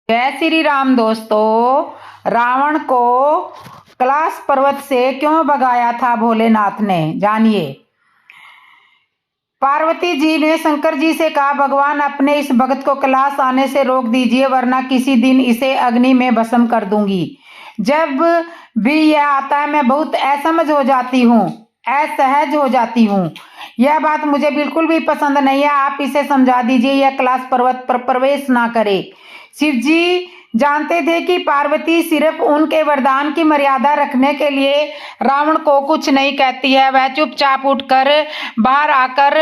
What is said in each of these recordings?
जय श्री राम दोस्तों। रावण को कैलाश पर्वत से क्यों भगाया था भोलेनाथ ने, जानिए। पार्वती जी ने शंकर जी से कहा, भगवान अपने इस भक्त को कैलाश आने से रोक दीजिए, वरना किसी दिन इसे अग्नि में भस्म कर दूंगी। जब भी यह आता है मैं बहुत असहज हो जाती हूँ। यह बात मुझे बिल्कुल भी पसंद नहीं है। आप इसे समझा दीजिए, यह कैलाश पर्वत पर प्रवेश ना करे। शिव जी जानते थे कि पार्वती सिर्फ उनके वरदान की मर्यादा रखने के लिए रावण को कुछ नहीं कहती है। वह चुपचाप उठकर बाहर आकर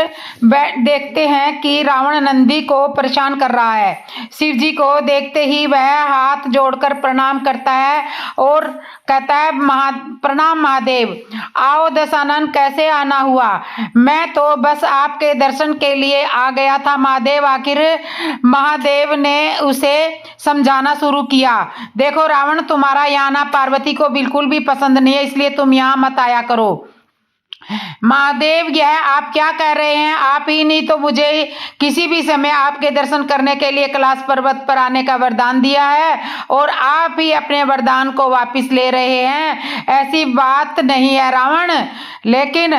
देखते हैं कि रावण नंदी को परेशान कर रहा है। शिव जी को देखते ही वह हाथ जोड़कर प्रणाम करता है और कहता है, प्रणाम महादेव। आओ दशानन, कैसे आना हुआ? मैं तो बस आपके दर्शन के लिए आ गया था महादेव। आखिर महादेव ने उसे समझाना शुरू किया, देखो रावण, तुम्हारा यहाँ आना पार्वती को बिल्कुल भी पसंद नहीं है, इसलिए तुम यहाँ मत आया करो। महादेव, यह आप क्या कह रहे हैं? आप ही नहीं तो मुझे किसी भी समय आपके दर्शन करने के लिए कैलाश पर्वत पर आने का वरदान दिया है और आप ही अपने वरदान को वापस ले रहे हैं। ऐसी बात नहीं है रावण, लेकिन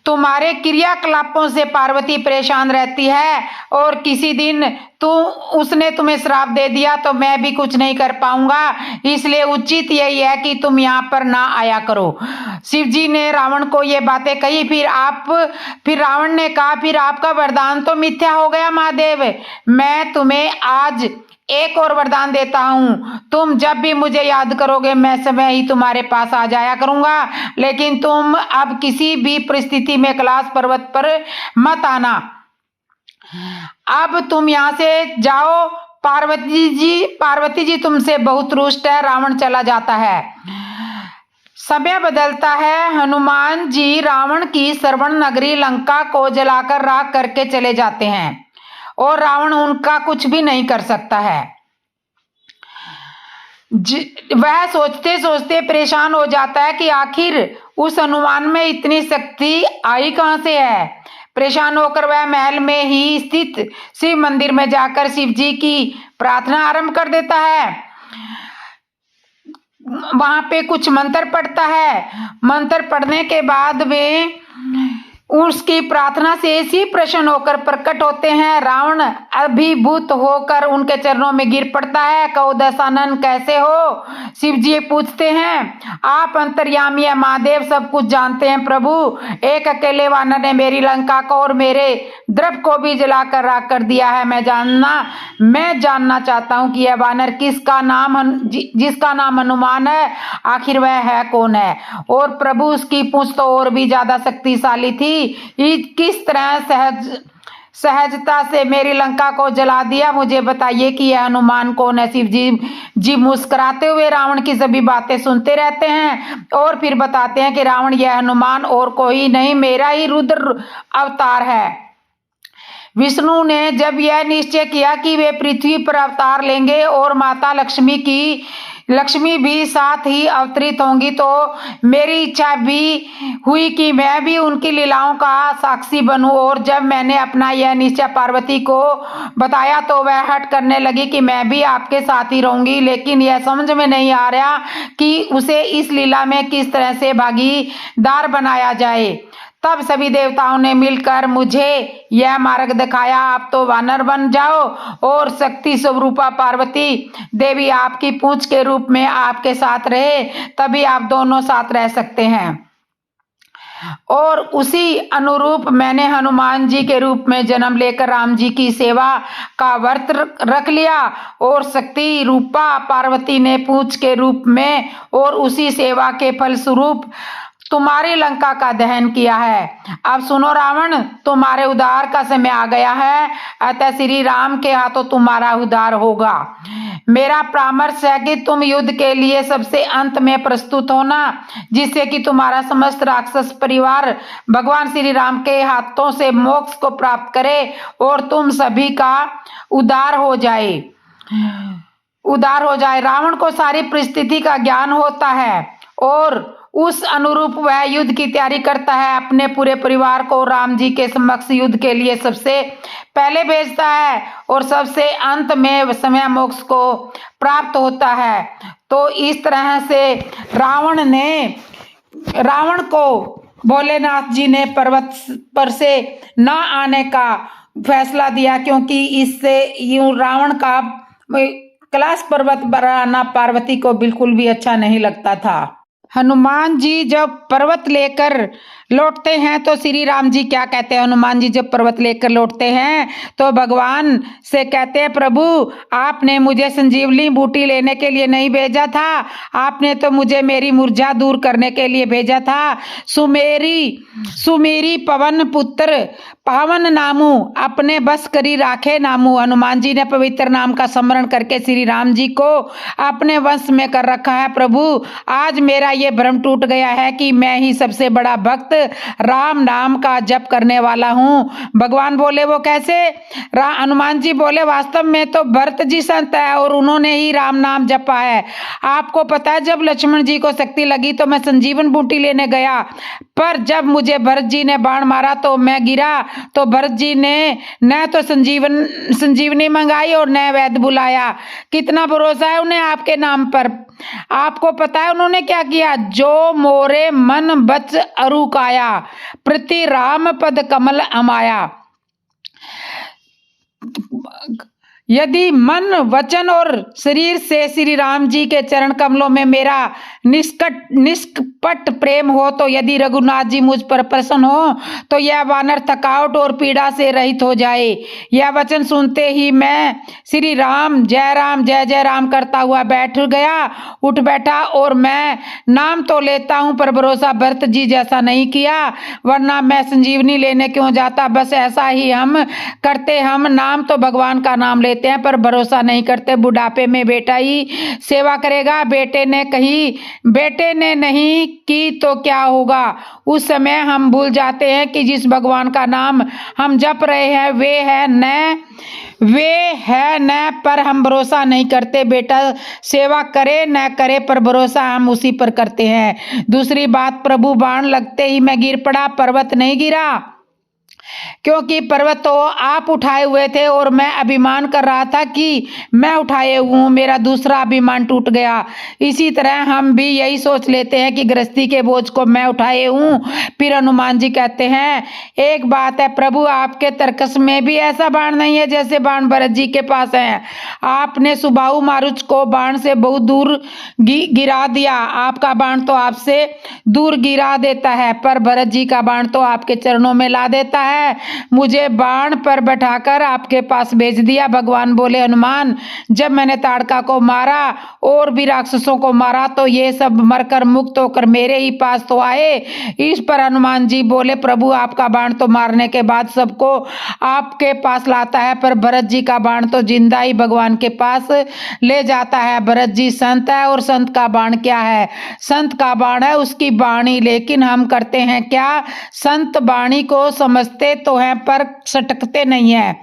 तुम्हारे क्रियाकलापों से पार्वती परेशान रहती है और किसी दिन उसने तुम्हें श्राप दे दिया तो मैं भी कुछ नहीं कर पाऊंगा, इसलिए उचित यही है कि तुम यहाँ पर ना आया करो। शिव जी ने रावण को ये बातें कही। फिर रावण ने कहा, फिर आपका वरदान तो मिथ्या हो गया महादेव। मैं तुम्हें आज एक और वरदान देता हूँ, तुम जब भी मुझे याद करोगे मैं समय ही तुम्हारे पास आ जाया करूंगा, लेकिन तुम अब किसी भी परिस्थिति में कैलाश पर्वत पर मत आना। अब तुम यहाँ से जाओ। पार्वती जी तुमसे बहुत रुष्ट है। रावण चला जाता है। समय बदलता है। हनुमान जी रावण की श्रवण नगरी लंका को जलाकर राख करके चले जाते हैं और रावण उनका कुछ भी नहीं कर सकता है। वह सोचते सोचते परेशान हो जाता है कि आखिर उस हनुमान में इतनी शक्ति आई कहां से है। परेशान होकर वह महल में ही स्थित शिव मंदिर में जाकर शिव जी की प्रार्थना आरंभ कर देता है। वहां पे कुछ मंत्र पढ़ता है। मंत्र पढ़ने के बाद वे उसकी प्रार्थना से ऐसी प्रसन्न होकर प्रकट होते हैं। रावण अभिभूत होकर उनके चरणों में गिर पड़ता है। कहो दशानन, कैसे हो? शिव जी पूछते हैं, आप अंतर्यामी है महादेव, सब कुछ जानते हैं प्रभु। एक अकेले वानर ने मेरी लंका को और मेरे द्रव्य को भी जलाकर राख कर दिया है। मैं जानना चाहता हूँ कि यह वानर जिसका नाम हनुमान है, आखिर वह है कौन है? और प्रभु, उसकी पूंछ तो और भी ज्यादा शक्तिशाली थी। किस तरह सहजता से मेरी लंका को जला दिया? मुझे बताइए कि यह हनुमान कौन है? शिव जी मुस्कुराते हुए रावण की सभी बातें सुनते रहते हैं और फिर बताते हैं कि रावण, यह हनुमान और कोई नहीं, मेरा ही रुद्र अवतार है। विष्णु ने जब यह निश्चय किया कि वे पृथ्वी पर अवतार लेंगे और माता लक्ष्मी भी साथ ही अवतरित होंगी, तो मेरी इच्छा भी हुई कि मैं भी उनकी लीलाओं का साक्षी बनूं। और जब मैंने अपना यह निश्चय पार्वती को बताया तो वह हट करने लगी कि मैं भी आपके साथ ही रहूंगी, लेकिन यह समझ में नहीं आ रहा कि उसे इस लीला में किस तरह से भागीदार बनाया जाए। तब सभी देवताओं ने मिलकर मुझे यह मार्ग दिखाया, आप तो वानर बन जाओ और शक्ति स्वरूपा पार्वती देवी आपकी पूंछ के रूप में आपके साथ रहे, तभी आप दोनों साथ रह सकते हैं। और उसी अनुरूप मैंने हनुमान जी के रूप में जन्म लेकर राम जी की सेवा का व्रत रख लिया और शक्ति रूपा पार्वती ने पूंछ के रूप में और उसी सेवा के फलस्वरूप तुम्हारी लंका का दहन किया है। अब सुनो रावण, तुम्हारे उद्धार का समय आ गया है, अतः श्री राम के हाथों तुम्हारा उद्धार होगा। मेरा परामर्श है कि तुम युद्ध के लिए सबसे अंत में प्रस्तुत होना, जिससे कि तुम्हारा समस्त राक्षस परिवार भगवान श्री राम के हाथों से मोक्ष को प्राप्त करे और तुम सभी का उद्धार हो जाए। रावण को सारी परिस्थिति का ज्ञान होता है और उस अनुरूप वह युद्ध की तैयारी करता है। अपने पूरे परिवार को राम जी के समक्ष युद्ध के लिए सबसे पहले भेजता है और सबसे अंत में समय मोक्ष को प्राप्त होता है। तो इस तरह से रावण को भोलेनाथ जी ने पर्वत पर से न आने का फैसला दिया, क्योंकि इससे यूं रावण का कैलाश पर्वत पर आना पार्वती को बिल्कुल भी अच्छा नहीं लगता था। हनुमान जी जब पर्वत लेकर लौटते हैं तो श्री राम जी क्या कहते हैं? हनुमान जी जब पर्वत लेकर लौटते हैं तो भगवान से कहते हैं, प्रभु आपने मुझे संजीवनी बूटी लेने के लिए नहीं भेजा था, आपने तो मुझे मेरी मूर्छा दूर करने के लिए भेजा था। सुमेरी पवन पुत्र पावन नामू अपने बस करी राखे नामू। हनुमान जी ने पवित्र नाम का स्मरण करके श्री राम जी को अपने वंश में कर रखा है। प्रभु आज मेरा ये भ्रम टूट गया है कि मैं ही सबसे बड़ा भक्त राम नाम का जप करने वाला हूँ। भगवान बोले वो कैसे? हनुमान जी बोले वास्तव में तो भरत जी संत है और उन्होंने ही राम नाम जपा है। आपको पता है जब लक्ष्मण जी को शक्ति लगी तो मैं संजीवन बूटी लेने गया, पर जब मुझे भरत जी ने बाण मारा तो मैं गिरा, तो भरत जी ने न तो संजीवनी मंगाई और न वैद्य बुलाया। कितना भरोसा है उन्हें आपके नाम पर। आपको पता है उन्होंने क्या किया? जो मोरे मन बच अरु काया प्रति राम पद कमल अमाया। यदि मन वचन और शरीर से श्री राम जी के चरण कमलों में मेरा निष्कपट प्रेम हो, तो यदि रघुनाथ जी मुझ पर प्रसन्न हो तो यह वानर थकावट और पीड़ा से रहित हो जाए। यह वचन सुनते ही मैं श्री राम जय जय राम करता हुआ उठ बैठा और मैं नाम तो लेता हूँ पर भरोसा भरत जी जैसा नहीं किया, वरना मैं संजीवनी लेने क्यों जाता। बस ऐसा ही हम करते, हम नाम तो भगवान का नाम लेते हैं पर भरोसा नहीं करते। बुढ़ापे में बेटा ही सेवा करेगा, बेटे ने नहीं की तो क्या होगा। उस समय हम भूल जाते हैं कि जिस भगवान का नाम हम जप रहे हैं वे है न पर हम भरोसा नहीं करते। बेटा सेवा करे न करे पर भरोसा हम उसी पर करते हैं। दूसरी बात, प्रभु बाण लगते ही मैं गिर पड़ा, पर्वत नहीं गिरा, क्योंकि पर्वत तो आप उठाए हुए थे और मैं अभिमान कर रहा था कि मैं उठाए हूँ, मेरा दूसरा अभिमान टूट गया। इसी तरह हम भी यही सोच लेते हैं कि गृहस्थी के बोझ को मैं उठाए हूँ। फिर हनुमान जी कहते हैं, एक बात है प्रभु, आपके तर्कस में भी ऐसा बाण नहीं है जैसे बाण भरत जी के पास है। आपने सुबाहु मारुच को बाण से बहुत दूर गिरा दिया, आपका बाण तो आपसे दूर गिरा देता है, पर भरत जी का बाण तो आपके चरणों में ला देता है। मुझे बाण पर बैठाकर आपके पास भेज दिया। भगवान बोले, हनुमान जब मैंने ताड़का को मारा और भी राक्षसों को मारा तो ये सब मरकर मुक्त होकर मेरे ही पास तो आए। इस पर हनुमान जी बोले, प्रभु आपका बाण तो मारने के बाद सबको आपके पास लाता है, पर भरत जी का बाण तो जिंदा ही भगवान के पास ले जाता है। भरत जी संत है और संत का बाण क्या है? संत का बाण है उसकी वाणी, लेकिन हम करते हैं क्या? संत वाणी को समझते तो हैं पर सटकते नहीं है,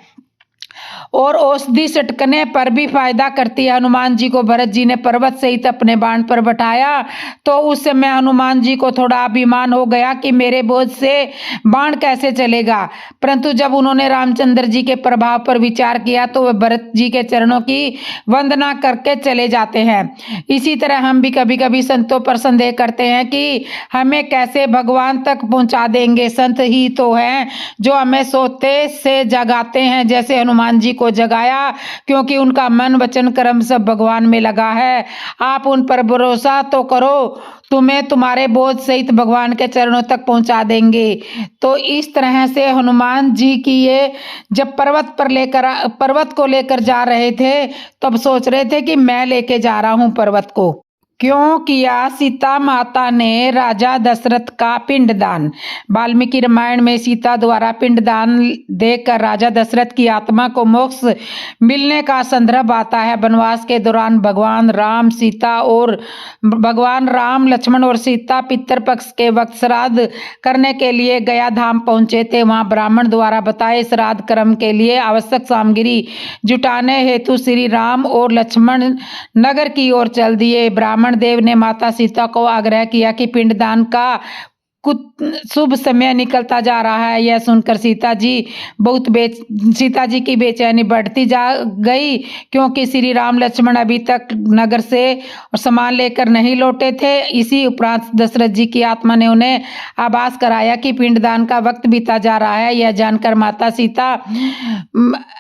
और औषधि सटकने पर भी फायदा करती है। हनुमान जी को भरत जी ने पर्वत सहित अपने बाण पर बैठाया तो उस समय हनुमान जी को थोड़ा अभिमान हो गया कि मेरे बोझ से बाण कैसे चलेगा, परंतु जब उन्होंने रामचंद्र जी के प्रभाव पर विचार किया तो वह भरत जी के चरणों की वंदना करके चले जाते हैं। इसी तरह हम भी कभी कभी संतों पर संदेह करते हैं कि हमें कैसे भगवान तक पहुंचा देंगे। संत ही तो हैं जो हमें सोते से जगाते हैं, जैसे हनुमान जी को जगाया, क्योंकि उनका मन वचन कर्म सब भगवान में लगा है। आप उन पर भरोसा तो करो, तुम्हें तुम्हारे बोझ सहित भगवान के चरणों तक पहुंचा देंगे। तो इस तरह से हनुमान जी की ये जब पर्वत को लेकर जा रहे थे तब सोच रहे थे कि मैं लेके जा रहा हूं पर्वत को। क्यों किया सीता माता ने राजा दशरथ का पिंडदान? वाल्मीकि रामायण में सीता द्वारा पिंडदान देकर राजा दशरथ की आत्मा को मोक्ष मिलने का संदर्भ आता है। वनवास के दौरान भगवान राम लक्ष्मण और सीता पितृपक्ष के वक्त श्राद्ध करने के लिए गया धाम पहुंचे थे। वहां ब्राह्मण द्वारा बताए श्राद्ध कर्म के लिए आवश्यक सामग्री जुटाने हेतु श्री राम और लक्ष्मण नगर की ओर चल दिए। ब्राह्मण ब्राह्मण देव ने माता सीता को आग्रह किया कि पिंडदान का शुभ समय निकलता जा रहा है। यह सुनकर सीता जी की बेचैनी बढ़ती जा गई, क्योंकि श्री राम लक्ष्मण अभी तक नगर से सामान लेकर नहीं लौटे थे। इसी उपरांत दशरथ जी की आत्मा ने उन्हें आभास कराया कि पिंडदान का वक्त बीता जा रहा है। यह जानकर माता सीता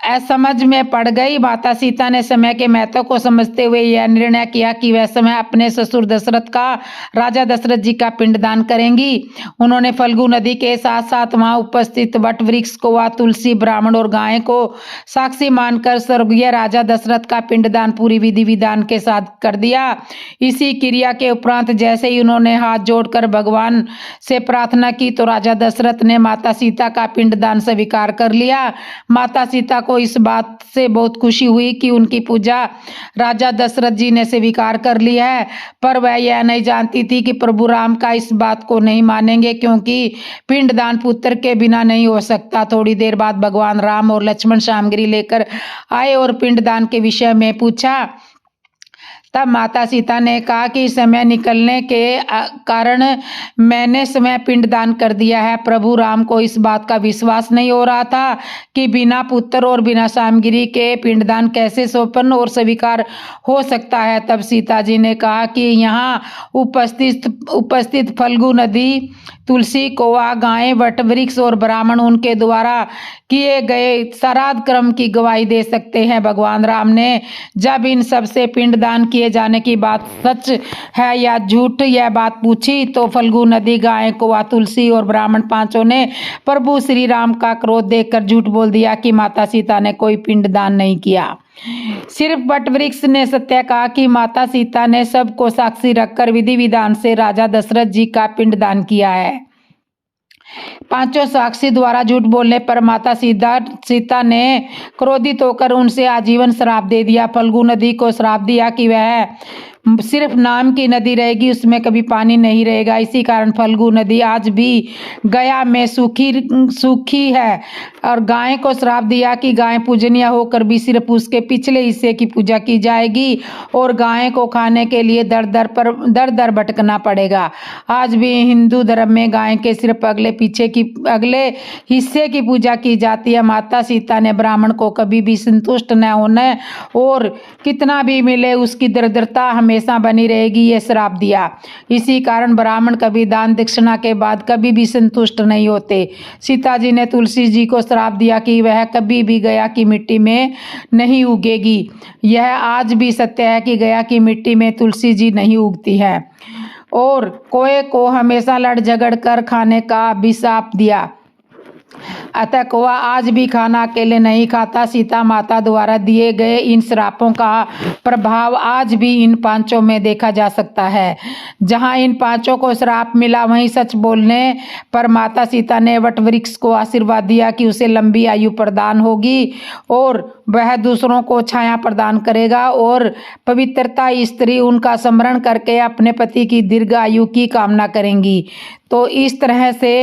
असमझ में पड़ गई। माता सीता ने समय के महत्व को समझते हुए यह निर्णय किया कि वह समय अपने ससुर दशरथ का, राजा दशरथ जी का पिंडदान करेंगी। उन्होंने फल्गु नदी के साथ साथ वहां उपस्थित वट वृक्ष को, तुलसी, ब्राह्मण और गाय को साक्षी मानकर स्वर्गीय राजा दशरथ का पिंडदान पूरी विधि विधान के साथ कर दिया। इसी क्रिया के उपरांत जैसे ही उन्होंने हाथ जोड़कर भगवान से प्रार्थना की तो राजा दशरथ ने माता सीता का पिंडदान स्वीकार कर लिया। माता सीता को इस बात से बहुत खुशी हुई कि उनकी पूजा राजा दशरथ जी ने स्वीकार कर ली है, पर वह यह नहीं जानती थी कि प्रभु राम का इस बात को नहीं मानेंगे, क्योंकि पिंडदान पुत्र के बिना नहीं हो सकता। थोड़ी देर बाद भगवान राम और लक्ष्मण सामग्री लेकर आए और पिंडदान के विषय में पूछा। तब माता सीता ने कहा कि समय निकलने के कारण मैंने समय पिंडदान कर दिया है। प्रभु राम को इस बात का विश्वास नहीं हो रहा था कि बिना पुत्र और बिना सामग्री के पिंडदान कैसे संपन्न और स्वीकार हो सकता है। तब सीता जी ने कहा कि यहाँ उपस्थित फल्गु नदी, तुलसी, कौवा, गाय, वटवृक्ष और ब्राह्मण उनके द्वारा किए गए श्राद्ध कर्म की गवाही दे सकते हैं। भगवान राम ने जब इन सबसे पिंडदान किए जाने की बात सच है या झूठ यह बात पूछी तो फल्गु नदी, गाय, कौवा, तुलसी और ब्राह्मण पांचों ने प्रभु श्री राम का क्रोध देखकर झूठ बोल दिया कि माता सीता ने कोई पिंडदान नहीं किया। सिर्फ वटवृक्ष ने सत्य कहा कि माता सीता ने सबको साक्षी रखकर विधि विधान से राजा दशरथ जी का पिंडदान किया है। पांचों साक्षी द्वारा झूठ बोलने पर माता सीता ने क्रोधित होकर उनसे आजीवन श्राप दे दिया। फल्गु नदी को श्राप दिया कि वह सिर्फ नाम की नदी रहेगी, उसमें कभी पानी नहीं रहेगा। इसी कारण फल्गु नदी आज भी गया में सूखी है। और गाय को श्राप दिया कि गाय पूजनीय होकर भी सिर्फ उसके पिछले हिस्से की पूजा की जाएगी और गाय को खाने के लिए दर दर भटकना पड़ेगा। आज भी हिंदू धर्म में गाय के सिर्फ अगले हिस्से की पूजा की जाती है। माता सीता ने ब्राह्मण को कभी भी संतुष्ट न होने और कितना भी मिले उसकी दरिद्रता हमेशा बनी रहेगी, ये श्राप दिया। इसी कारण ब्राह्मण कभी दान दक्षिणा के बाद कभी भी संतुष्ट नहीं होते। सीता जी ने तुलसी जी को श्राप दिया कि वह कभी भी गया की मिट्टी में नहीं उगेगी। यह आज भी सत्य है कि गया की मिट्टी में तुलसी जी नहीं उगती है। और कोए को हमेशा लड़ झगड़ कर खाने का अभिशाप दिया। अतः कौवा आज भी खाना अकेले नहीं खाता। सीता माता द्वारा दिए गए इन श्रापों का प्रभाव आज भी इन पांचों में देखा जा सकता है। जहां इन पांचों को श्राप मिला वहीं सच बोलने पर माता सीता ने वटवृक्ष को आशीर्वाद दिया कि उसे लंबी आयु प्रदान होगी और वह दूसरों को छाया प्रदान करेगा और पवित्रता स्त्री उनका स्मरण करके अपने पति की दीर्घ आयु की कामना करेंगी। तो इस तरह से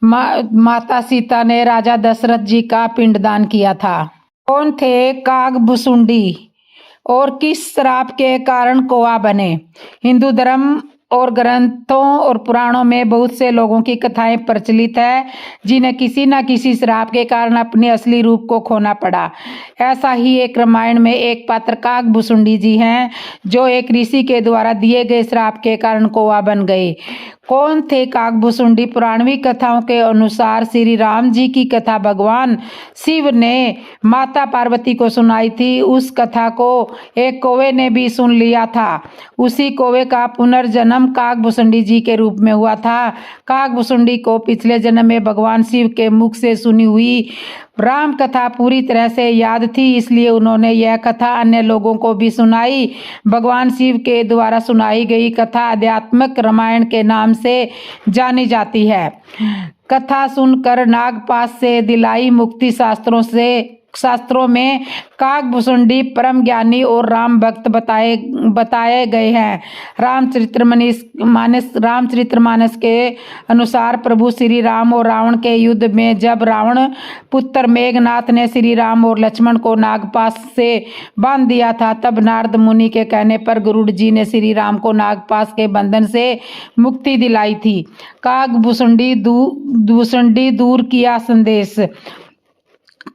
माता सीता ने राजा दशरथ जी का पिंडदान किया था। कौन थे कागभुसुंडी और किस श्राप के कारण कौवा बने? हिंदू धर्म और ग्रंथों और पुराणों में बहुत से लोगों की कथाएं प्रचलित है जिन्हें किसी न किसी श्राप के कारण अपने असली रूप को खोना पड़ा। ऐसा ही एक रामायण में एक पात्र कागभुसुंडी जी हैं जो एक ऋषि के द्वारा दिए गए श्राप के कारण कौवा बन गए। कौन थे कागभुसुंडी? पुराणवी कथाओं के अनुसार श्री राम जी की कथा भगवान शिव ने माता पार्वती को सुनाई थी। उस कथा को एक कौवे ने भी सुन लिया था। उसी कौवे का पुनर्जन्म कागभुसुंडी जी के रूप में हुआ था। कागभुसुंडी को पिछले जन्म में भगवान शिव के मुख से सुनी हुई राम कथा पूरी तरह से याद थी, इसलिए उन्होंने यह कथा अन्य लोगों को भी सुनाई। भगवान शिव के द्वारा सुनाई गई कथा आध्यात्मिक रामायण के नाम से जानी जाती है। कथा सुनकर नागपाश से दिलाई मुक्ति शास्त्रों से शास्त्रों में काकभुसुंडी परम ज्ञानी और राम भक्त बताए गए हैं। रामचरितमानस के अनुसार प्रभु श्री राम और रावण के युद्ध में जब रावण पुत्र मेघनाथ ने श्री राम और लक्ष्मण को नागपाश से बांध दिया था, तब नारद मुनि के कहने पर गरुड़ जी ने श्री राम को नागपाश के बंधन से मुक्ति दिलाई थी। काकभुसुंडी दूर किया संदेश।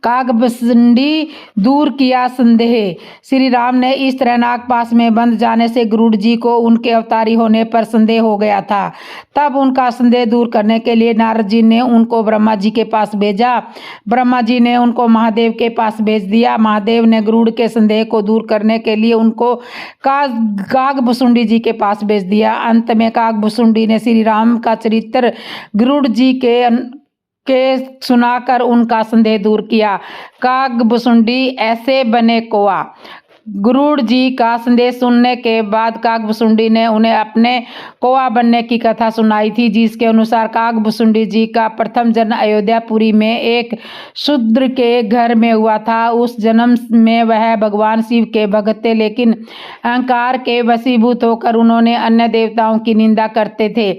काकभुसुंडी दूर किया संदेह। श्री राम ने इस तरह नागपाश में बंध जाने से गरुड़ जी को उनके अवतारी होने पर संदेह हो गया था। तब उनका संदेह दूर करने के लिए नारद जी ने उनको ब्रह्मा जी के पास भेजा। ब्रह्मा जी ने उनको महादेव के पास भेज दिया। महादेव ने गरुड़ के संदेह को दूर करने के लिए उनको काकभुसुंडी जी के पास भेज दिया। अंत में काकभुसुंडी ने श्री राम का चरित्र गरुड़ जी के सुनाकर उनका संदेह दूर किया। काकभुसुंडी ऐसे बने कौआ। गरुड़ जी का संदेश सुनने के बाद काकभुसुंडी ने उन्हें अपने कौआ बनने की कथा सुनाई थी, जिसके अनुसार काकभुसुंडी जी का प्रथम जन्म अयोध्यापुरी में एक शूद्र के घर में हुआ था। उस जन्म में वह भगवान शिव के भक्त थे, लेकिन अहंकार के वशीभूत होकर उन्होंने अन्य देवताओं की निंदा करते थे।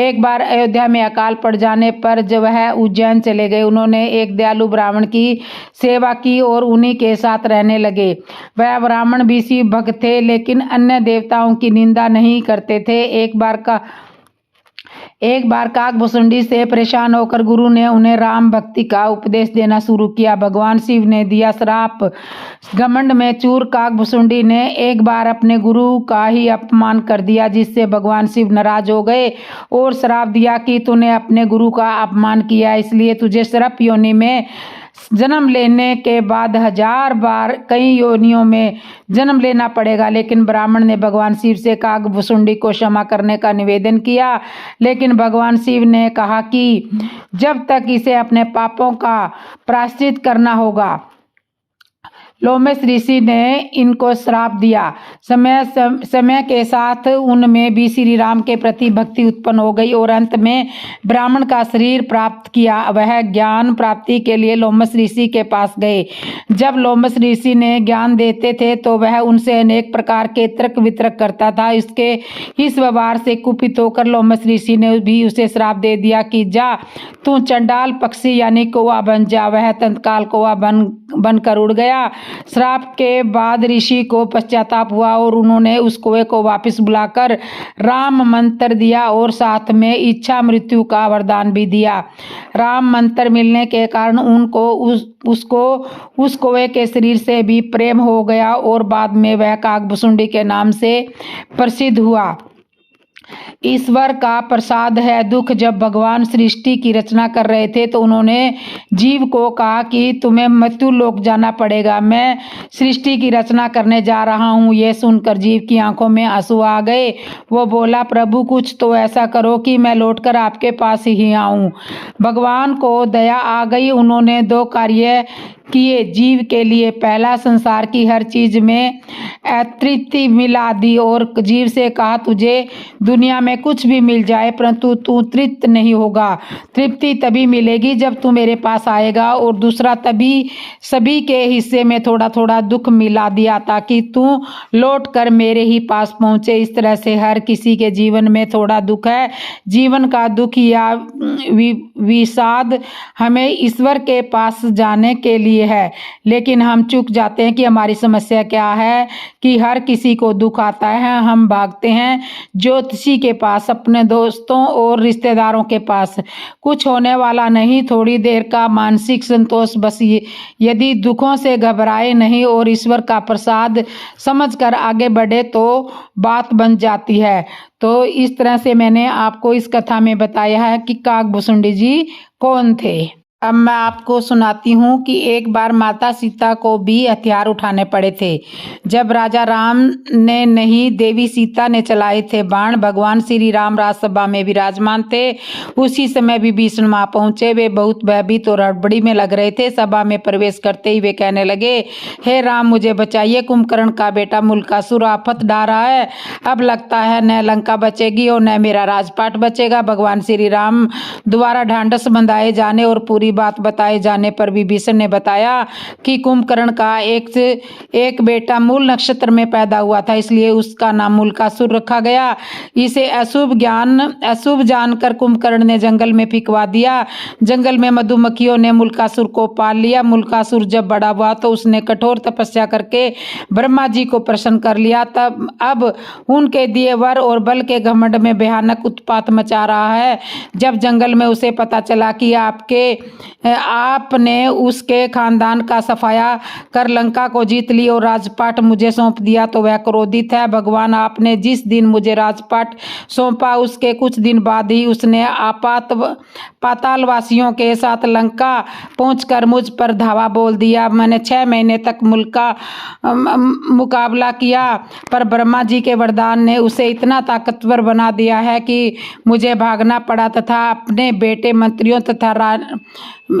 एक बार अयोध्या में अकाल पड़ जाने पर जब वह उज्जैन चले गए, उन्होंने एक दयालु ब्राह्मण की सेवा की और उन्हीं के साथ रहने लगे। वह ब्राह्मण भी शिव भक्त थे, लेकिन अन्य देवताओं की निंदा नहीं करते थे। एक बार काकभुसुंडी से परेशान होकर गुरु ने उन्हें राम भक्ति का उपदेश देना शुरू किया। भगवान शिव ने दिया श्राप। घमंड में चूर काकभुसुंडी ने एक बार अपने गुरु का ही अपमान कर दिया, जिससे भगवान शिव नाराज हो गए और श्राप दिया कि तूने अपने गुरु का अपमान किया, इसलिए तुझे सर्प योनि में जन्म लेने के बाद 1000 बार कई योनियों में जन्म लेना पड़ेगा। लेकिन ब्राह्मण ने भगवान शिव से काकभुसुंडी को क्षमा करने का निवेदन किया, लेकिन भगवान शिव ने कहा कि जब तक इसे अपने पापों का प्रायश्चित करना होगा। लोमश ऋषि ने इनको श्राप दिया। समय के साथ उनमें भी श्री राम के प्रति भक्ति उत्पन्न हो गई और अंत में ब्राह्मण का शरीर प्राप्त किया। वह ज्ञान प्राप्ति के लिए लोमश ऋषि के पास गए। जब लोमश ऋषि ने ज्ञान देते थे तो वह उनसे अनेक प्रकार के तर्क वितर्क करता था। इसके इस व्यवहार से कुपित होकर लोमश ऋषि ने भी उसे श्राप दे दिया कि जा तू चंडाल पक्षी यानी कौआ बन जा। वह तत्काल कौआ बनकर उड़ गया। श्राप के बाद ऋषि को पश्चाताप हुआ और उन्होंने उस कौवे को वापस बुलाकर राम मंत्र दिया और साथ में इच्छा मृत्यु का वरदान भी दिया। राम मंत्र मिलने के कारण उनको उस कौवे के शरीर से भी प्रेम हो गया और बाद में वह काकभुसुंडी के नाम से प्रसिद्ध हुआ। ईश्वर का प्रसाद है दुख। जब भगवान सृष्टि की रचना कर रहे थे तो उन्होंने जीव को कहा कि तुम्हें मृत्यु लोक जाना पड़ेगा, मैं सृष्टि की रचना करने जा रहा हूँ। ये सुनकर जीव की आंखों में आंसू आ गए। वो बोला, प्रभु कुछ तो ऐसा करो कि मैं लौटकर आपके पास ही आऊँ। भगवान को दया आ गई। उन्होंने 2 कार्य किए जीव के लिए। पहला, संसार की हर चीज में तृप्ति मिला दी और जीव से कहा तुझे दुनिया में कुछ भी मिल जाए परंतु तू तृप्त नहीं होगा। तृप्ति तभी मिलेगी जब तू मेरे पास आएगा। और दूसरा, तभी सभी के हिस्से में थोड़ा थोड़ा दुख मिला दिया ताकि तू लौट कर मेरे ही पास पहुंचे। इस तरह से हर किसी के जीवन में थोड़ा दुख है। जीवन का दुख या विषाद हमें ईश्वर के पास जाने के लिए है, लेकिन हम चूक जाते हैं कि हमारी समस्या क्या है कि हर किसी को दुख आता है। हम भागते हैं ज्योतिषी के पास, अपने दोस्तों और रिश्तेदारों के पास। कुछ होने वाला नहीं, थोड़ी देर का मानसिक संतोष बस। यदि दुखों से घबराए नहीं और ईश्वर का प्रसाद समझकर आगे बढ़े तो बात बन जाती है। तो इस तरह से मैंने आपको इस कथा में बताया है कि काकभुसुंडी जी कौन थे। अब मैं आपको सुनाती हूँ कि एक बार माता सीता को भी हथियार उठाने पड़े थे। जब राजा राम ने नहीं, देवी सीता ने चलाए थे बाण। भगवान श्री राम राजसभा में विराजमान थे। उसी समय विभीषण वहां पहुंचे। वे बहुत भयभीत और हड़बड़ी में लग रहे थे। सभा में प्रवेश करते ही वे कहने लगे, हे राम मुझे बचाइए, कुंभकर्ण का बेटा मुल्कासुर आफत डा रहा है। अब लगता है न लंका बचेगी और न मेरा राजपाट बचेगा। भगवान श्री राम द्वारा ढांढस बंधाए जाने और पूरी पूरी बात बताए जाने पर विभीषण ने बताया कि कुंभकर्ण का एक बेटा मूल नक्षत्र में पैदा हुआ था, इसलिए उसका नाम मूलकासुर रखा गया। इसे अशुभ जानकर कुंभकर्ण ने जंगल में फिकवा दिया। जंगल में मधुमक्खियों ने मूलकासुर को पाल लिया। मूलकासुर जब बड़ा हुआ तो उसने कठोर तपस्या करके ब्रह्मा जी को प्रसन्न कर लिया। तब अब उनके दिए वर और बल के घमंड में भयानक उत्पात मचा रहा है। जब जंगल में उसे पता चला कि आपने उसके खानदान का सफाया कर लंका को जीत ली और राजपाट मुझे सौंप दिया तो वह क्रोधित है। भगवान, आपने जिस दिन मुझे राजपाट सौंपा उसके कुछ दिन बाद ही उसने पातालवासियों के साथ लंका पहुंचकर मुझ पर धावा बोल दिया। मैंने 6 महीने तक मुकाबला किया, पर ब्रह्मा जी के वरदान ने उसे इतना ताकतवर बना दिया है कि मुझे भागना पड़ा तथा अपने बेटे मंत्रियों तथा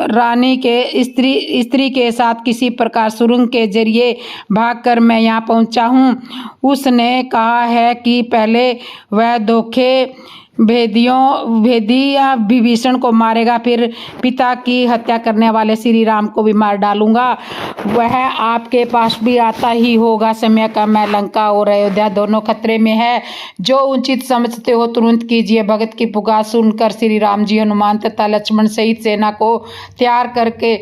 रानी के स्त्री के साथ किसी प्रकार सुरंग के जरिए भागकर मैं यहाँ पहुँचा हूँ। उसने कहा है कि पहले वह भेदिया विभीषण को मारेगा, फिर पिता की हत्या करने वाले श्री राम को भी मार डालूंगा। वह आपके पास भी आता ही होगा। समय का मैं लंका और अयोध्या दोनों खतरे में है। जो उचित समझते हो तुरंत कीजिए। भगत की पुकार सुनकर श्री राम जी हनुमान तथा लक्ष्मण सहित सेना को तैयार करके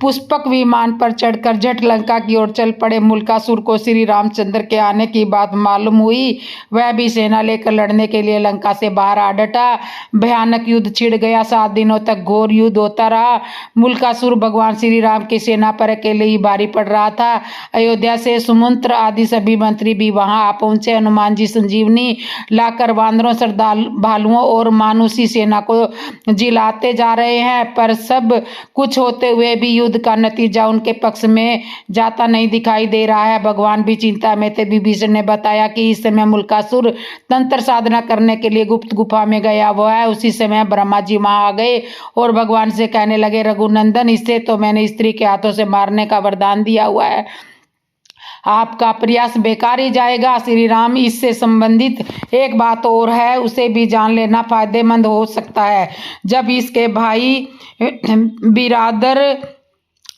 पुष्पक विमान पर चढ़कर झट लंका की ओर चल पड़े। मूलकासुर को श्री रामचंद्र के आने की बात मालूम हुई। वह भी सेना लेकर लड़ने के लिए लंका से बाहर आ डटा। भयानक युद्ध छिड़ गया। 7 दिनों तक घोर युद्ध होता रहा। मूलकासुर भगवान श्री राम की सेना पर अकेले ही भारी पड़ रहा था। अयोध्या से सुमंत्र आदि सभी मंत्री भी वहां आ पहुंचे। हनुमान जी संजीवनी लाकर वानरों, सरदार भालुओं और मानुषी सेना को जिलाते जा रहे हैं, पर सब कुछ होते हुए भी युद्ध का नतीजा उनके पक्ष में जाता नहीं दिखाई दे रहा है। भगवान भी चिंता में थे। विभीषण ने बताया कि इस समय मूलकासुर तंत्र साधना करने के लिए गुप्त गुफा में गया हुआ है। उसी समय ब्रह्मा जी वहां आ गए और भगवान से कहने लगे, रघुनंदन, इससे तो मैंने स्त्री के हाथों से मारने का वरदान दिया हुआ है, आपका प्रयास बेकार ही जाएगा। श्री राम, इससे संबंधित एक बात और है, उसे भी जान लेना फायदेमंद हो सकता है। जब इसके भाई बिरादर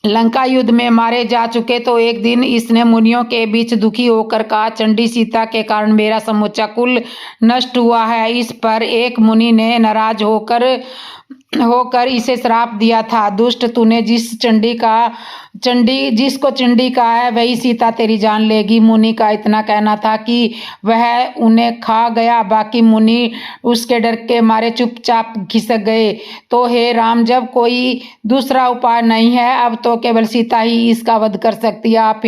लंका युद्ध में मारे जा चुके तो एक दिन इसने मुनियों के बीच दुखी होकर कहा, चंडी सीता के कारण मेरा समूचा कुल नष्ट हुआ है। इस पर एक मुनि ने नाराज होकर इसे श्राप दिया था, दुष्ट, तूने जिसको चंडी कहा है वही सीता तेरी जान लेगी। मुनि का इतना कहना था कि वह उन्हें खा गया। बाकी मुनि उसके डर के मारे चुपचाप खिसक गए। तो हे राम, जब कोई दूसरा उपाय नहीं है, अब तो केवल सीता ही इसका वध कर सकती है। आप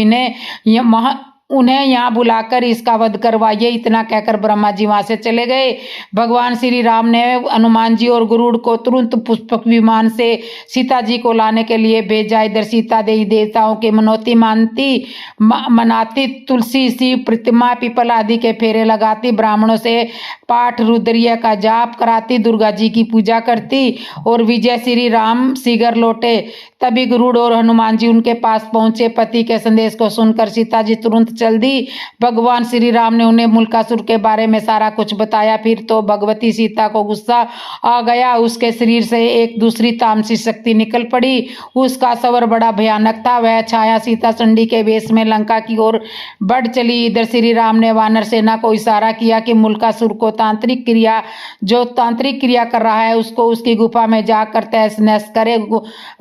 उन्हें यहाँ बुलाकर इसका वध करवाइए। इतना कहकर ब्रह्मा जी वहां से चले गए। भगवान श्री राम ने हनुमान जी और गरुड़ को तुरंत पुष्पक विमान से सीता जी को लाने के लिए भेजा। इधर सीता देवी देवताओं की मनौती मनाती, तुलसी शिव प्रतिमा पीपल आदि के फेरे लगाती, ब्राह्मणों से पाठ रुद्रिया का जाप कराती, दुर्गा जी की पूजा करती और विजय श्री राम शीघ्र लौटे। तभी गरुड़ और हनुमान जी उनके पास पहुंचे। पति के संदेश को सुनकर सीता जी तुरंत चल दी। भगवान श्री राम ने उन्हें मूलकासुर के बारे में सारा कुछ बताया। फिर तो भगवती सीता को गुस्सा आ गया। उसके शरीर से एक दूसरी तामसी शक्ति निकल पड़ी। उसका स्वर बड़ा भयानक था। वह छाया सीता चंडी के वेश में लंका की ओर बढ़ चली। इधर श्री राम ने वानर सेना को इशारा किया कि मूलकासुर को तांत्रिक क्रिया कर रहा है उसको उसकी गुफा में जाकर तहस नहस करे।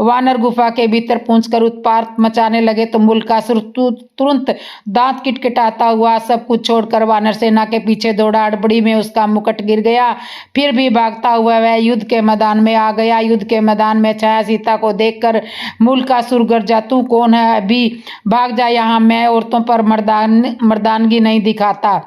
वानर गुफा के भीतर पहुंचकर उत्पात मचाने लगे तो मूलकासुर तुरंत दांत किटकिटाता हुआ सब कुछ छोड़कर वानर सेना के पीछे दौड़ा। अड़बड़ी में उसका मुकुट गिर गया। फिर भी भागता हुआ वह युद्ध के मैदान में आ गया। युद्ध के मैदान में छाया सीता को देखकर मूलकासुर गरजा, तू कौन है? अभी भाग जा यहाँ, मैं औरतों पर मर्दानगी नहीं दिखाता।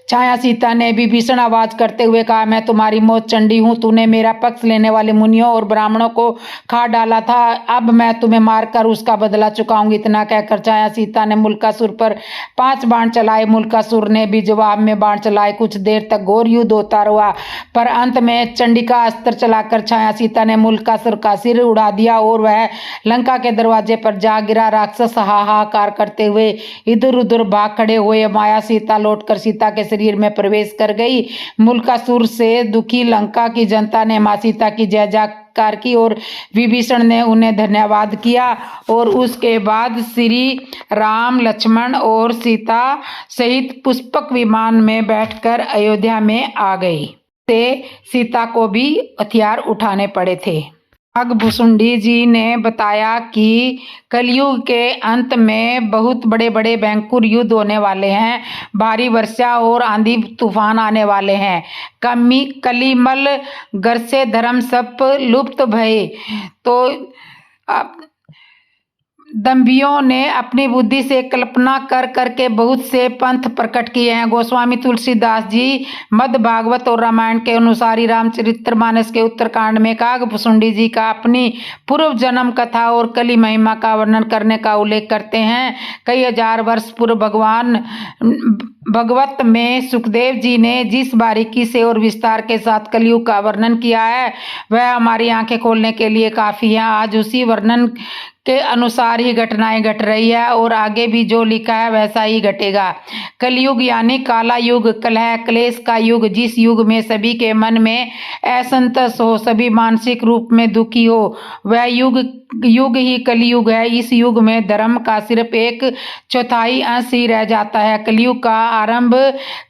छाया सीता ने भी भीषण आवाज करते हुए कहा, मैं तुम्हारी मौत चंडी हूँ। तूने मेरा पक्ष लेने वाले मुनियों और ब्राह्मणों को खा डाला था। अब मैं तुम्हें मारकर उसका बदला चुकाऊंगी। इतना कहकर छाया सीता ने मूलकासुर पर 5 बाण चलाए। मूलकासुर ने भी जवाब में बाण चलाए। कुछ देर तक घोर युद्ध होता रहा, पर अंत में चंडिका अस्त्र चलाकर छाया सीता ने मूलकासुर का सिर उड़ा दिया और वह लंका के दरवाजे पर जा गिरा। राक्षस हाहाकार करते हुए इधर उधर भाग खड़े हुए। माया सीता लौटकर सीता सीता के शरीर में प्रवेश कर गई। मुल्कासुर से दुखी लंका की जनता ने माँ सीता की जय जयकार की और विभीषण ने उन्हें धन्यवाद किया और उसके बाद श्री राम, लक्ष्मण और सीता सहित पुष्पक विमान में बैठकर अयोध्या में आ गई। से सीता को भी हथियार उठाने पड़े थे। नागभूषुंडी जी ने बताया कि कलयुग के अंत में बहुत बड़े बड़े भयंकर युद्ध होने वाले हैं, भारी वर्षा और आंधी तूफान आने वाले हैं। कलिमल घर से धर्म सब लुप्त भये। तो दंभियों ने अपनी बुद्धि से कल्पना कर करके बहुत से पंथ प्रकट किए हैं। गोस्वामी तुलसीदास जी मद् भागवत और रामायण के अनुसार ही रामचरितमानस के उत्तरकांड में कागभूषुंडी जी का अपनी पूर्व जन्म कथा और कली महिमा का वर्णन करने का उल्लेख करते हैं। कई हजार वर्ष पूर्व भगवत में सुखदेव जी ने जिस बारीकी से और विस्तार के साथ कलयुग का वर्णन किया है वह हमारी आंखें खोलने के लिए काफी है। आज उसी वर्णन के अनुसार ही घटनाएं घट रही है और आगे भी जो लिखा है वैसा ही घटेगा। कलयुग यानी काला युग, कलह क्लेश का युग, जिस युग में सभी के मन में असंतोष हो, सभी मानसिक रूप में दुखी हो, वह युग ही कलयुग है। इस युग में धर्म का सिर्फ 1/4 अंश ही रह जाता है। कलयुग का आरंभ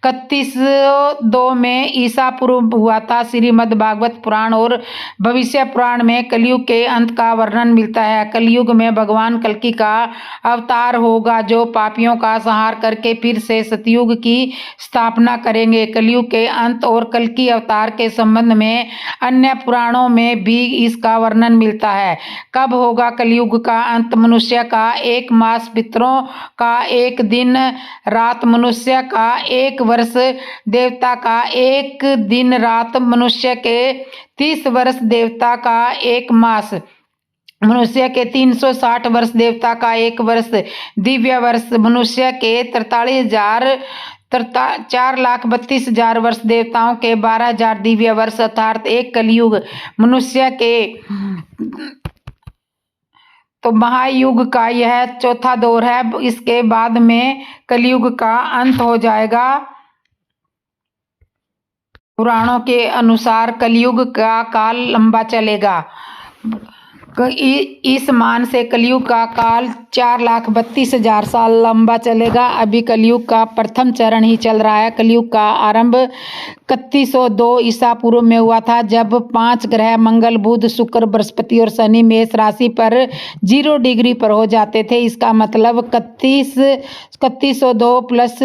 3102 में ईसा पूर्व हुआ था। श्रीमद् भागवत पुराण और भविष्य पुराण में कलयुग के अंत का वर्णन मिलता है। कलयुग में भगवान कल्कि का अवतार होगा जो पापियों का संहार करके फिर से सतयुग की स्थापना करेंगे। कलयुग के अंत और कल्कि अवतार के संबंध में अन्य पुराणों में भी इसका वर्णन मिलता है। कब होगा कलयुग का अंत? मनुष्य का 1 मास, पितरों का 1 दिन रात, मनुष्य का 1 वर्ष, देवता का 1 दिन रात, मनुष्य के 30 वर्ष, देवता का 1 मास, मनुष्य के 360 वर्ष, देवता का 1 वर्ष, दिव्य वर्ष मनुष्य के 4,32,000 वर्ष, देवताओं के 12,000 दिव्य वर्ष, अर्थात 1 कलयुग मनुष्य के। तो महायुग का यह चौथा दौर है। इसके बाद में कलयुग का अंत हो जाएगा। पुराणों के अनुसार कलयुग का काल लंबा चलेगा। इस मान से कलयुग का काल 4,32,000 साल लंबा चलेगा। अभी कलयुग का प्रथम चरण ही चल रहा है। कलयुग का आरंभ 3102 ईसा पूर्व में हुआ था, जब 5 ग्रह मंगल, बुध, शुक्र, बृहस्पति और शनि मेष राशि पर 0 डिग्री पर हो जाते थे। इसका मतलब 3102 प्लस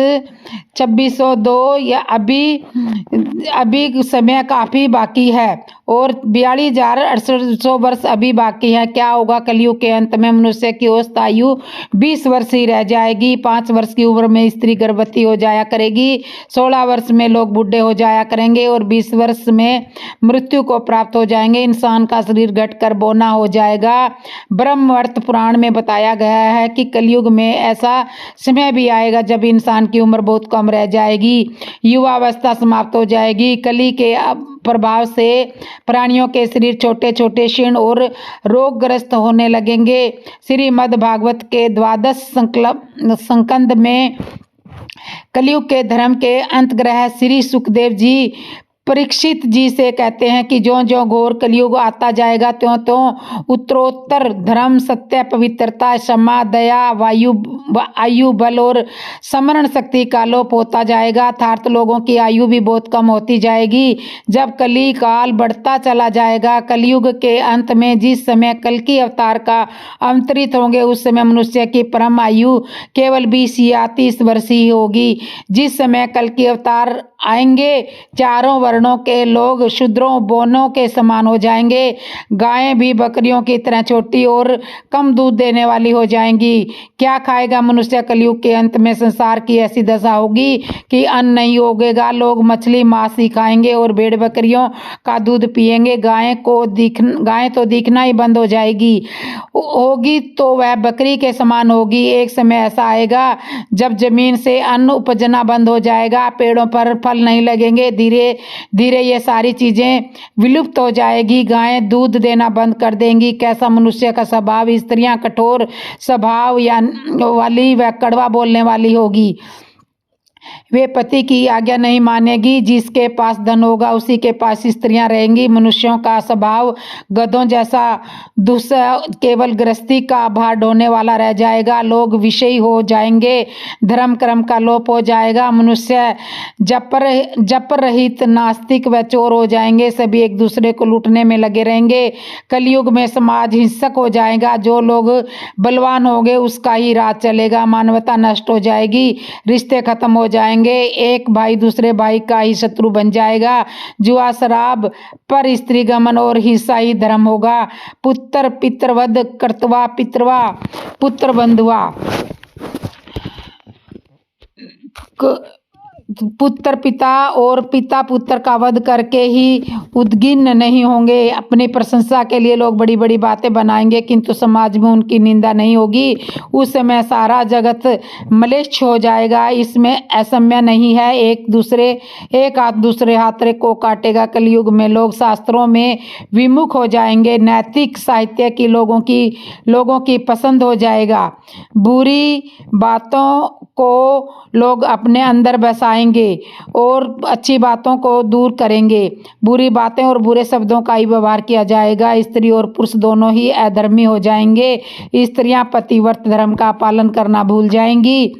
2602 या अभी समय काफी बाकी है और 42,800 वर्ष अभी बाकी है। क्या होगा कलयुग के अंत में? मनुष्य की औसत आयु 20 वर्ष ही रह जाएगी। 5 वर्ष की उम्र में स्त्री गर्भवती हो जाया करेगी, 16 वर्ष में लोग बूढ़े हो जाया करेंगे और 20 वर्ष में मृत्यु को प्राप्त हो जाएंगे। इंसान का शरीर घटकर बौना हो जाएगा। ब्रह्मवर्त पुराण में बताया गया है कि कलयुग में ऐसा समय भी आएगा जब इंसान की उम्र बहुत कम रह जाएगी, युवावस्था समाप्त हो जाएगी। कली के प्रभाव से प्राणियों के शरीर छोटे छोटे, क्षीण और रोगग्रस्त होने लगेंगे। श्रीमद् भागवत के 12 संकंद में कलयुग के धर्म के अंतग्रह श्री सुखदेव जी परीक्षित जी से कहते हैं कि ज्यों ज्यों घोर कलयुग आता जाएगा त्यों त्यों उत्तरोत्तर धर्म, सत्य, पवित्रता, क्षमा, दया, आयु बल और स्मरण शक्ति का लोप होता जाएगा। अर्थात लोगों की आयु भी बहुत कम होती जाएगी। जब कली काल बढ़ता चला जाएगा, कलयुग के अंत में जिस समय कल्कि अवतार का अवतरित होंगे उस समय मनुष्य की परम आयु केवल 20 या 30 वर्ष ही होगी। जिस समय कल्कि अवतार आएंगे चारों वर्णों के लोग शूद्रों, बोनों के समान हो जाएंगे। गायें भी बकरियों की तरह छोटी और कम दूध देने वाली हो जाएंगी। क्या खाएगा मनुष्य? कलयुग के अंत में संसार की ऐसी दशा होगी कि अन्न नहीं उगेगा। लोग मछली मांस ही खाएंगे और भेड़ बकरियों का दूध पिएंगे। गाय तो दिखना ही बंद हो जाएगी, होगी तो वह बकरी के समान होगी। एक समय ऐसा आएगा जब जमीन से अन्न उपजना बंद हो जाएगा, पेड़ों पर फल नहीं लगेंगे, धीरे धीरे ये सारी चीजें विलुप्त हो जाएगी। गायें दूध देना बंद कर देंगी। कैसा मनुष्य का स्वभाव? स्त्रियां कठोर स्वभाव वाली व कड़वा बोलने वाली होगी। वे पति की आज्ञा नहीं मानेगी। जिसके पास धन होगा उसी के पास स्त्रियां रहेंगी। मनुष्यों का स्वभाव गधों जैसा दुस्सह केवल गृहस्थी का भार ढोने वाला रह जाएगा। लोग विषयी हो जाएंगे, धर्म कर्म का लोप हो जाएगा। मनुष्य जप रहित नास्तिक व चोर हो जाएंगे। सभी एक दूसरे को लूटने में लगे रहेंगे। कलयुग में समाज हिंसक हो जाएगा। जो लोग बलवान होंगे उसका ही राज चलेगा। मानवता नष्ट हो जाएगी, रिश्ते खत्म हो जाएंगे। एक भाई दूसरे भाई का ही शत्रु बन जाएगा। जुआ, शराब, पर स्त्री गमन और हिंसा ही धर्म होगा। पुत्र पितृवध कर्तवा पितृवा पुत्र बंधुआ। पुत्र पिता और पिता पुत्र का वध करके ही उद्गिन्न नहीं होंगे। अपनी प्रशंसा के लिए लोग बड़ी बड़ी बातें बनाएंगे किंतु समाज में उनकी निंदा नहीं होगी। उस समय सारा जगत म्लेच्छ हो जाएगा। इसमें असम्य नहीं है। एक हाथ दूसरे हाथ को काटेगा। कलयुग में लोग शास्त्रों में विमुख हो जाएंगे। नैतिक साहित्य की लोगों की पसंद हो जाएगा। बुरी बातों को लोग अपने अंदर बसाएंगे और अच्छी बातों को दूर करेंगे। बुरी बातें और बुरे शब्दों का ही व्यवहार किया जाएगा। स्त्री और पुरुष दोनों ही अधर्मी हो जाएंगे। स्त्रियां पतिव्रत धर्म का पालन करना भूल जाएंगी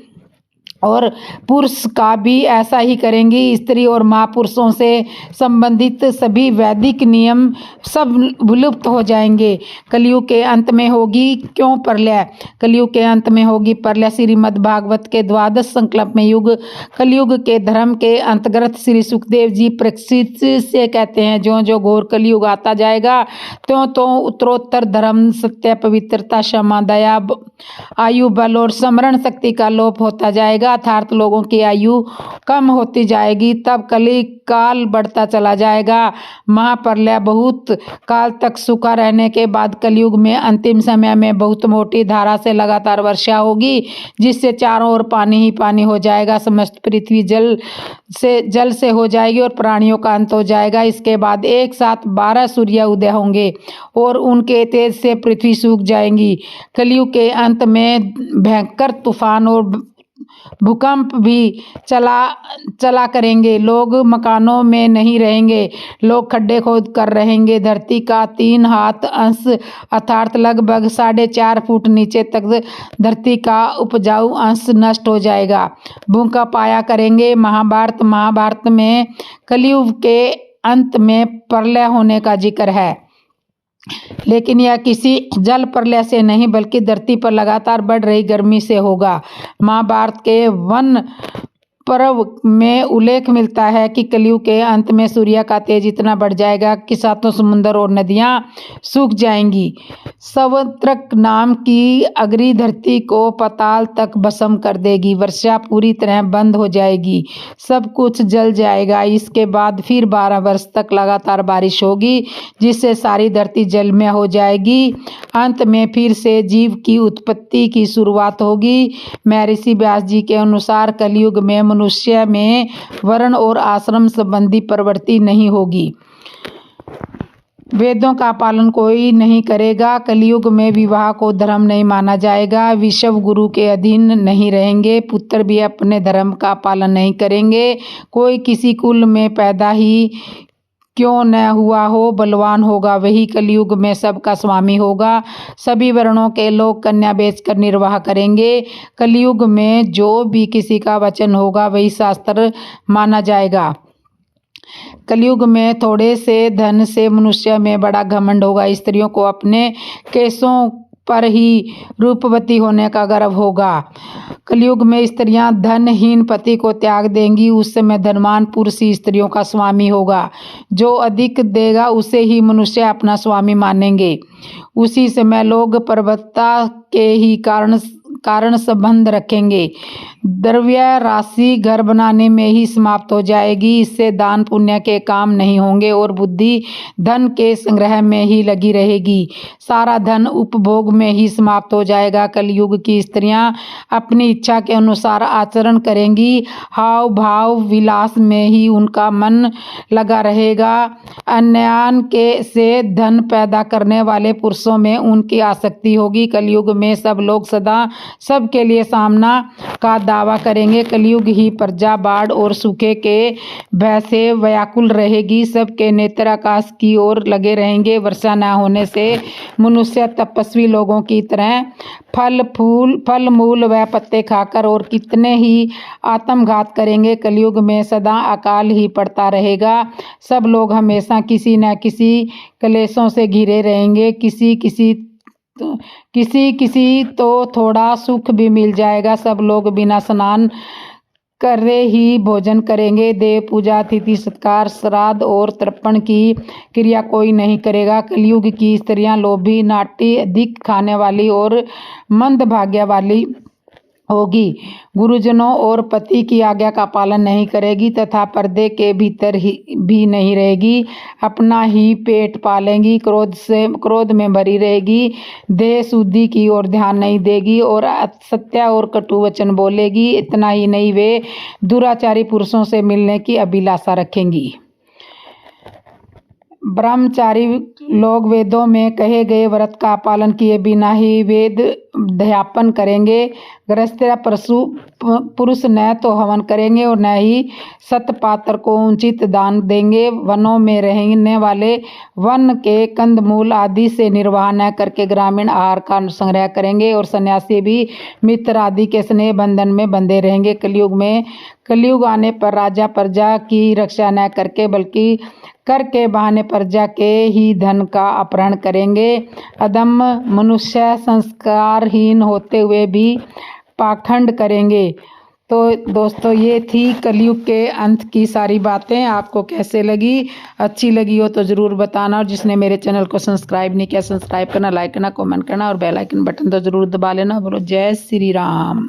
और पुरुष का भी ऐसा ही करेंगी। स्त्री और महापुरुषों से संबंधित सभी वैदिक नियम सब विलुप्त हो जाएंगे। कलयुग के अंत में होगी क्यों प्रलय? कलयुग के अंत में होगी प्रलय। श्रीमद् भागवत के 12 संकल्प में कलयुग के धर्म के अंतर्गत श्री सुखदेव जी परीक्षित से कहते हैं, जो जो घोर कलयुग आता जाएगा त्यों तो उत्तरोत्तर धर्म, सत्य, पवित्रता, क्षमा, दया, आयु, बल और स्मरण शक्ति का लोप होता जाएगा। अर्थात लोगों की आयु कम होती जाएगी। तब कली काल बढ़ता चला जाएगा। महाप्रलय बहुत काल तक सूखा रहने के बाद कलयुग में अंतिम समय में बहुत मोटी धारा से लगातार वर्षा होगी, जिससे चारों ओर पानी ही पानी हो जाएगा। समस्त पृथ्वी जल से हो जाएगी और प्राणियों का अंत हो जाएगा। इसके बाद एक साथ 12 सूर्य उदय होंगे और उनके तेज से पृथ्वी सूख जाएगी। कलयुग के अंत में भयंकर तूफान और भूकंप भी चला करेंगे। लोग मकानों में नहीं रहेंगे, लोग खड्डे खोद कर रहेंगे। धरती का 3 हाथ अंश अर्थात लगभग 4.5 फुट नीचे तक धरती का उपजाऊ अंश नष्ट हो जाएगा। भूकंप आया करेंगे। महाभारत में कलयुग के अंत में प्रलय होने का जिक्र है, लेकिन यह किसी जल प्रलय से नहीं बल्कि धरती पर लगातार बढ़ रही गर्मी से होगा। महाभारत के वन पर्व में उल्लेख मिलता है कि कलयुग के अंत में सूर्य का तेज इतना बढ़ जाएगा कि सातों समुद्र और नदियां सूख जाएंगी। सवत्रक नाम की अग्नि धरती को पाताल तक भस्म कर देगी। वर्षा पूरी तरह बंद हो जाएगी, सब कुछ जल जाएगा। इसके बाद फिर 12 वर्ष तक लगातार बारिश होगी, जिससे सारी धरती जलमय हो जाएगी। अंत में फिर से जीव की उत्पत्ति की शुरुआत होगी। महर्षि व्यास जी के अनुसार कलयुग में मनुष्य में वर्ण और आश्रम संबंधी प्रवृत्ति नहीं होगी। वेदों का पालन कोई नहीं करेगा। कलयुग में विवाह को धर्म नहीं माना जाएगा। विषव गुरु के अधीन नहीं रहेंगे। पुत्र भी अपने धर्म का पालन नहीं करेंगे। कोई किसी कुल में पैदा ही क्यों न हुआ हो, बलवान होगा वही कलयुग में सबका स्वामी होगा। सभी वर्णों के लोग कन्या बेचकर निर्वाह करेंगे। कलयुग में जो भी किसी का वचन होगा वही शास्त्र माना जाएगा। कलयुग में थोड़े से धन से मनुष्य में बड़ा घमंड होगा। स्त्रियों को अपने केशों पर ही रूपवती होने का गर्व होगा। कलयुग में स्त्रियां धनहीन पति को त्याग देंगी। उस समय धनवान पुरुष ही स्त्रियों का स्वामी होगा। जो अधिक देगा उसे ही मनुष्य अपना स्वामी मानेंगे। उसी समय लोग प्रभुता के ही कारण संबंध रखेंगे। द्रव्य राशि घर बनाने में ही समाप्त हो जाएगी। इससे दान पुण्य के काम नहीं होंगे और बुद्धि धन के संग्रह में ही लगी रहेगी। सारा धन उपभोग में ही समाप्त हो जाएगा। कलयुग की स्त्रियां अपनी इच्छा के अनुसार आचरण करेंगी। हाव भाव विलास में ही उनका मन लगा रहेगा। अन्यान के से धन पैदा करने वाले पुरुषों में उनकी आसक्ति होगी। कलयुग में सब लोग सदा सबके लिए सामना का दावा करेंगे। कलयुग ही प्रजा बाढ़ और सूखे के भय से व्याकुल रहेगी। सबके नेत्र आकाश की ओर लगे रहेंगे। वर्षा न होने से मनुष्य तपस्वी लोगों की तरह फल मूल व पत्ते खाकर और कितने ही आत्मघात करेंगे। कलयुग में सदा अकाल ही पड़ता रहेगा। सब लोग हमेशा किसी न किसी क्लेशों से घिरे रहेंगे। किसी तो थोड़ा सुख भी मिल जाएगा। सब लोग बिना स्नान करे ही भोजन करेंगे। देव पूजा, अतिथि सत्कार, श्राद्ध और तर्पण की क्रिया कोई नहीं करेगा। कलयुग की स्त्रियां लोभी, नाटी, अधिक खाने वाली और मंदभाग्य वाली होगी। गुरुजनों और पति की आज्ञा का पालन नहीं करेगी तथा पर्दे के भीतर भी नहीं रहेगी। अपना ही पेट पालेंगी। क्रोध में भरी रहेगी। देह शुद्धि की ओर ध्यान नहीं देगी और असत्य और कटु वचन बोलेगी। इतना ही नहीं, वे दुराचारी पुरुषों से मिलने की अभिलाषा रखेंगी। ब्रह्मचारी लोग वेदों में कहे गए व्रत का पालन किए बिना ही वेद अध्यापन करेंगे। गृहस्थ पुरुष न तो हवन करेंगे और न ही सतपात्र को उचित दान देंगे। वनों में रहने वाले वन के कंदमूल आदि से निर्वाह न करके ग्रामीण आहार का संग्रह करेंगे और सन्यासी भी मित्र आदि के स्नेह बंधन में बंधे रहेंगे। कलयुग आने पर राजा प्रजा की रक्षा न करके बल्कि कर के बहाने प्रजा के ही धन का अपहरण करेंगे। अदम्य मनुष्य संस्कारहीन होते हुए भी पाखंड करेंगे। तो दोस्तों, ये थी कलयुग के अंत की सारी बातें। आपको कैसे लगी? अच्छी लगी हो तो ज़रूर बताना। और जिसने मेरे चैनल को सब्सक्राइब नहीं किया, सब्सक्राइब करना, लाइक करना, कमेंट करना और बेल आइकन बटन तो ज़रूर दबा लेना। बोलो जय श्री राम।